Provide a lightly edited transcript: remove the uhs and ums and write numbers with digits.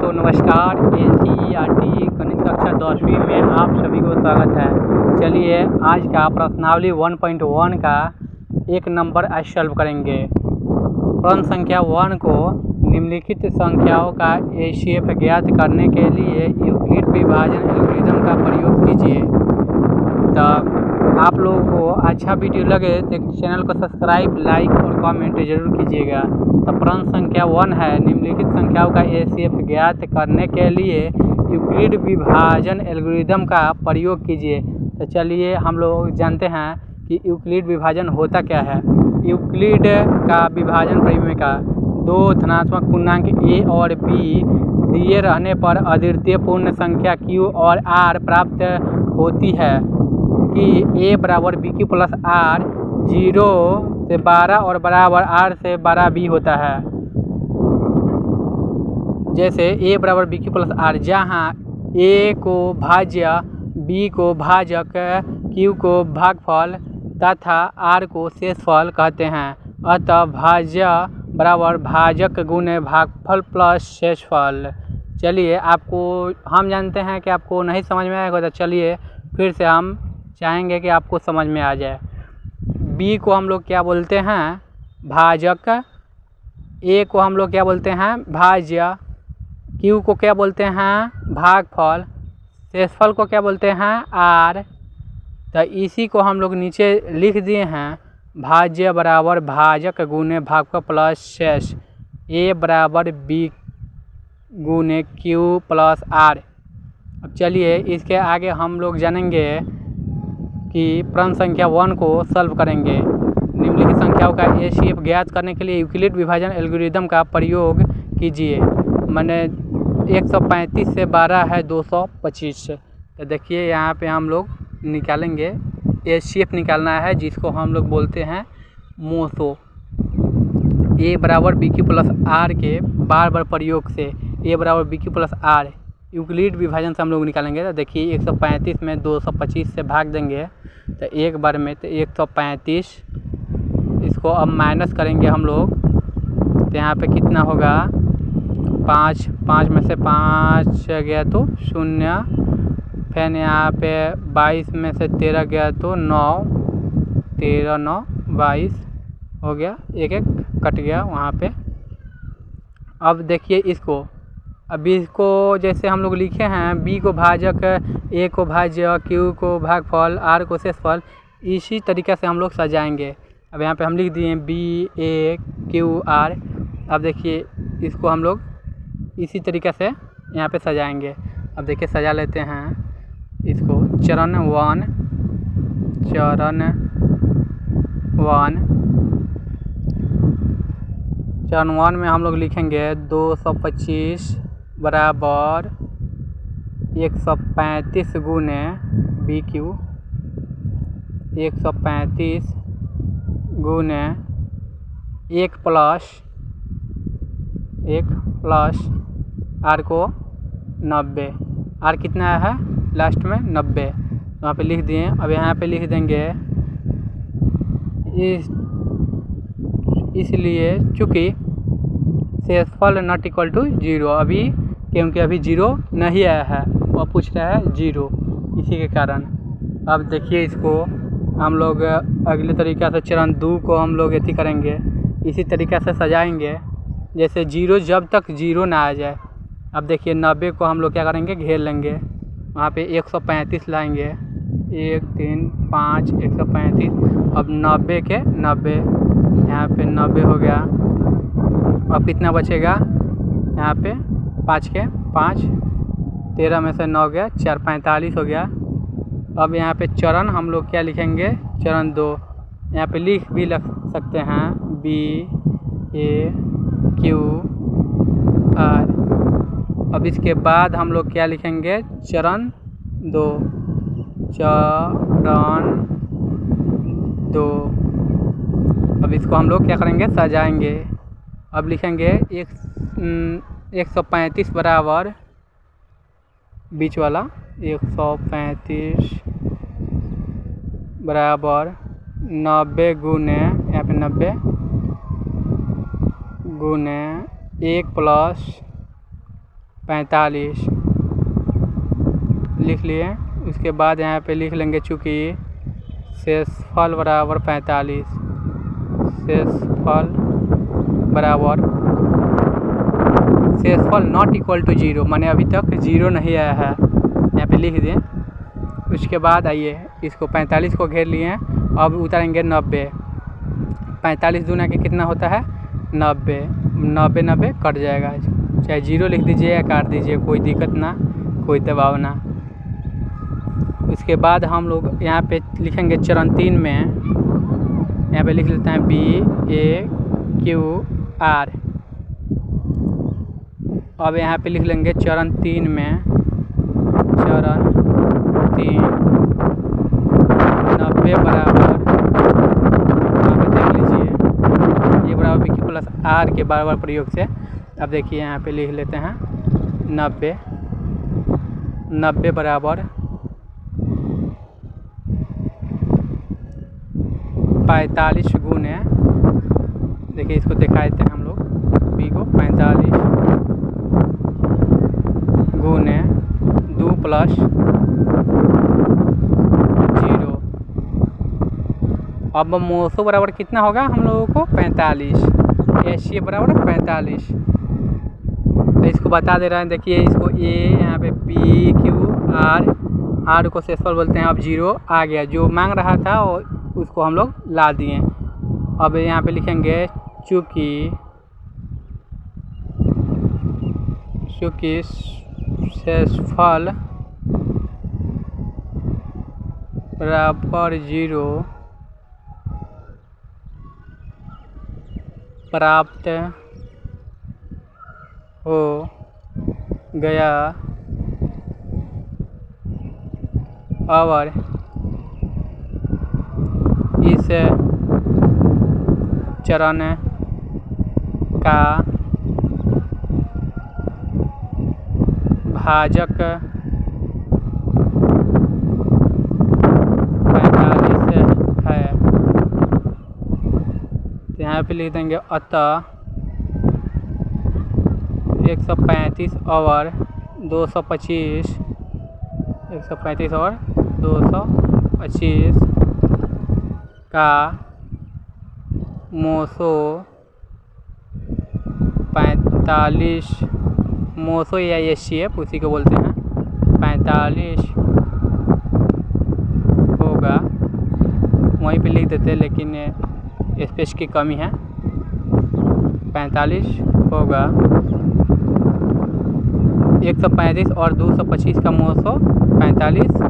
तो नमस्कार। एनसीईआरटी गणित कक्षा 10वीं में आप सभी को स्वागत है। चलिए आज का प्रश्नावली 1.1 का एक नंबर आज सॉल्व करेंगे। प्रश्न संख्या 1 को निम्नलिखित संख्याओं का एचसीएफ ज्ञात करने के लिए यूक्लिड विभाजन एल्गोरिथम का प्रयोग कीजिए। तो आप लोगों को अच्छा वीडियो लगे तो चैनल को सब्सक्राइब, लाइक और कमेंट जरूर कीजिएगा। तो प्रश्न संख्या 1 है, निम्नलिखित संख्याओं का एचसीएफ ज्ञात करने के लिए यूक्लिड विभाजन एल्गोरिथम का प्रयोग कीजिए। तो चलिए हम लोग जानते हैं कि यूक्लिड विभाजन होता क्या है। यूक्लिड का विभाजन परिमेय दो धनात्मक पूर्णांक a और b दिए रहने पर अद्वितीय पूर्ण संख्या q और r प्राप्त होती है कि a बराबर bq प्लस r 0 से 12 और बराबर r से 12 b होता है। जैसे a बराबर bq प्लस r, जहाँ a को भाज्य, b को भाजक, q को भागफल तथा r को शेषफल कहते हैं। अतः भाज्य बराबर भाजक गुने भागफल प्लस शेषफल। चलिए हम जानते हैं कि आपको नहीं समझ में आएगा, तो चलिए फिर से हम चाहेंगे कि आपको समझ में आ जाए। b को हम लोग क्या बोलते हैं? भाजक। a को हम लोग क्या बोलते हैं? भाज्य। q को क्या बोलते हैं? भागफल। शेषफल को क्या बोलते हैं? r। तो इसी को हम लोग नीचे लिख दिए हैं, भाज्य बराबर भाजक गुने भागफल प्लस शेष, a बराबर b गुने q प्लस r। अब चलिए इसके आगे हम लोग जानेंगे कि प्रश्न संख्या 1 को सॉल्व करेंगे। निम्नलिखित संख्याओं का एचसीएफ ज्ञात करने के लिए यूक्लिड विभाजन एल्गोरिथम का प्रयोग कीजिए। मैंने 135 से 12 है 225। तो देखिए यहाँ पे हम लोग निकालेंगे, एचसीएफ निकालना है जिसको हम लोग बोलते हैं मोसो। a बराबर bq प्लस r के बार बार प्रयोग से a बराबर bq प्लस r यूक्लिड विभाजन से हम लोग निकालेंगे। तो देखिए 135 में 225 से भाग देंगे तो एक बार में, तो 135। इसको अब माइनस करेंगे हम लोग, तो यहाँ पे कितना होगा? 5 में से 5 गया तो 0, फिर यहाँ पे 22 में से 13 गया तो 9, 13 9 22 हो गया, एक कट गया वहाँ पे। अब देखिए इसको, अभी इसको जैसे हम लोग लिखे हैं, b को भाजक, a को भाज्य, q को भागफल, r को शेषफल, इसी तरीक़े से हम लोग सजाएंगे। अब यहाँ पे हम लिख दिए b a q r। अब देखिए इसको हम लोग इसी तरीक़े से यहाँ पे सजाएंगे। अब देखिए सजा लेते हैं इसको। चरण 1 में हम लोग लिखेंगे 225 बराबर 135 गुने bq, 135 गुने 1 प्लस r को 90। r कितना है लास्ट में? 90। वहाँ पे लिख दिए। अब यहाँ पे लिख देंगे इसलिए चूँकि शेषफल नॉट इक्वल टू 0, अभी क्योंकि अभी 0 नहीं आया है, वो पूछ रहा है 0, इसी के कारण। अब देखिए इसको हम लोग अगले तरीक़े से चरण 2 को हम लोग ऐसी करेंगे, इसी तरीक़े से सजाएंगे जैसे 0, जब तक 0 ना आ जाए। अब देखिए 90 को हम लोग क्या करेंगे? घेर लेंगे। वहाँ पे 135 लाएंगे, 1 3 5 135। अब 90 के 90, यहाँ पे 90 हो गया। अब कितना बचेगा? यहाँ पे 5 के 5, 13 में से 9 गया, 4 45 हो गया। अब यहाँ पे चरण हम लोग क्या लिखेंगे? चरण 2। यहाँ पे लिख सकते हैं b a q r। अब इसके बाद हम लोग क्या लिखेंगे? चरण 2। अब इसको हम लोग क्या करेंगे? सजाएंगे। अब लिखेंगे 135 बराबर बीच वाला 135 बराबर 90 गुने, यहाँ पे 90 गुने 1 प्लस 45 लिख लिए। उसके बाद यहाँ पे लिख लेंगे चूँकि शेषफल बराबर 45, शेषफल बराबर शेषफल नॉट इक्वल टू 0, माने अभी तक 0 नहीं आया है, यहाँ पे लिख दें। उसके बाद आइए इसको 45 को घेर लिए हैं, अब उतारेंगे 90। 45 दूना के कितना होता है 90, 90 कट जाएगा, चाहे 0 लिख दीजिए या काट दीजिए, कोई दिक्कत ना, कोई दबाव ना। उसके बाद हम लोग यहाँ पे लिखेंगे चरण 3 में, यहाँ पे लिख लेते हैं BAQR। अब यहाँ पे लिख लेंगे चरण 3 में, चरण 3 90 बराबर, यहाँ पे देख लीजिए ये बराबर BQ प्लस R के बराबर प्रयोग से। अब देखिए यहाँ पे लिख लेते हैं 90 बराबर 45 गुने, देखिए इसको दिखा देते हैं हम लोग, B को 45 गुने 2 प्लस 0। अब मोसो बराबर कितना होगा हम लोगों को 45, एशिया बराबर 45। तो इसको बता दे रहे हैं, देखिए इसको A, यहाँ पे BQR, R को शेषफल बोलते हैं। अब 0 आ गया, जो मांग रहा था और उसको हम लोग ला दिए। अब यहाँ पे लिखेंगे चूँकि शेषफल बराबर 0 प्राप्त हो गया और इस चरण का भाजक 45 है। तो यहाँ पे लिख देंगे अतः 135 और 225, 135 और 225 का मोसो 45, मोसो या एचसीएफ उसी को बोलते हैं, 45 होगा। वहीं पे लिख देते, लेकिन स्पेस की कमी है, 45 होगा। 135 और 225 का मोसो 45